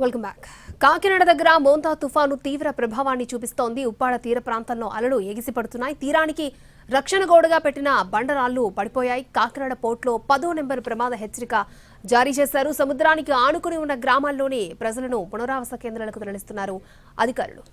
Welcome back. Kakinada దగ్గర మోంతా తుఫాను తీవ్ర ప్రభావాన్ని చూపిస్తోంది. ఉప్పాడ తీర ప్రాంతంలో అలలు ఎగిసిపడుతున్నాయి. తీరానికి రక్షణ గోడగా పెట్టిన బండరాళ్లు పడిపోయాయి. కాకినాడ పోర్టులో 10వ నెంబర్ ప్రమాద హెచ్చరిక జారీ చేశారు. సముద్రానికి ఆనుకుని ఉన్న గ్రామాల్లోని ప్రజలను పునరావాస కేంద్రాలకు తరలిస్తున్నారు అధికారులు.